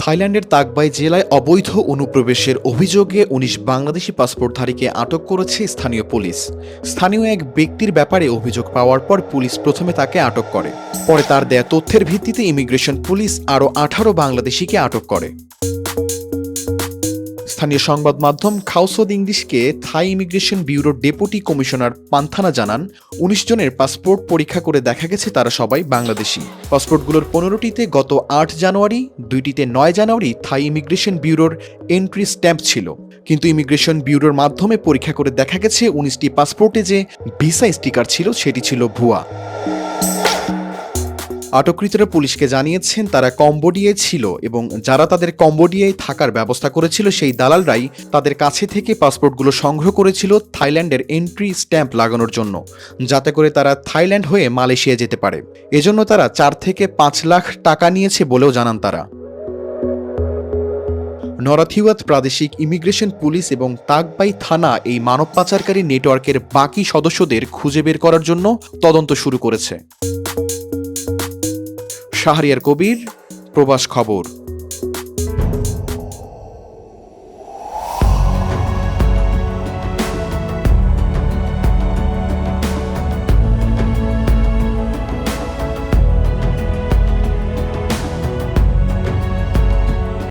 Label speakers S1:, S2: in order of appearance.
S1: থাইল্যান্ডের তাকবাই জেলায় অবৈধ অনুপ্রবেশের অভিযোগে ১৯ বাংলাদেশি পাসপোর্টধারীকে আটক করেছে স্থানীয় পুলিশ। স্থানীয় এক ব্যক্তির ব্যাপারে অভিযোগ পাওয়ার পর পুলিশ প্রথমে তাকে আটক করে। পরে তার দেয়া তথ্যের ভিত্তিতে ইমিগ্রেশন পুলিশ আরও ১৮ বাংলাদেশিকে আটক করে। স্থানীয় সংবাদ মাধ্যম খাওসোদ ইংলিশকে থাই ইমিগ্রেশন ব্যুরোর ডেপুটি কমিশনার পান্থানা জানান, ১৯ জনের পাসপোর্ট পরীক্ষা করে দেখা গেছে তারা সবাই বাংলাদেশি। পাসপোর্টগুলোর ১৫টিতে গত ৮ জানুয়ারি, ২টিতে ৯ জানুয়ারি থাই ইমিগ্রেশন ব্যুরোর এন্ট্রি স্ট্যাম্প ছিল। কিন্তু ইমিগ্রেশন ব্যুরোর মাধ্যমে পরীক্ষা করে দেখা গেছে ১৯টি পাসপোর্টে যে ভিসা স্টিকার ছিল সেটি ছিল ভুয়া। আটককৃতরা পুলিশকে জানিয়েছেন তারা কম্বোডিয়ায় ছিল এবং যারা তাদের কম্বোডিয়ায় থাকার ব্যবস্থা করেছিল সেই দালালরাই তাদের কাছে থেকে পাসপোর্টগুলো সংগ্রহ করেছিল থাইল্যান্ডের এন্ট্রি স্ট্যাম্প লাগানোর জন্য, যাতে করে তারা থাইল্যান্ড হয়ে মালয়েশিয়া যেতে পারে। এজন্য তারা ৪ থেকে ৫ লাখ টাকা নিয়েছে বলেও জানান তারা। নরাথিওয়াত প্রাদেশিক ইমিগ্রেশন পুলিশ এবং তাকবাই থানা এই মানব পাচারকারী নেটওয়ার্কের বাকি সদস্যদের খুঁজে বের করার জন্য তদন্ত শুরু করেছে। শাহরিয়ার কবির, প্রবাস খবর।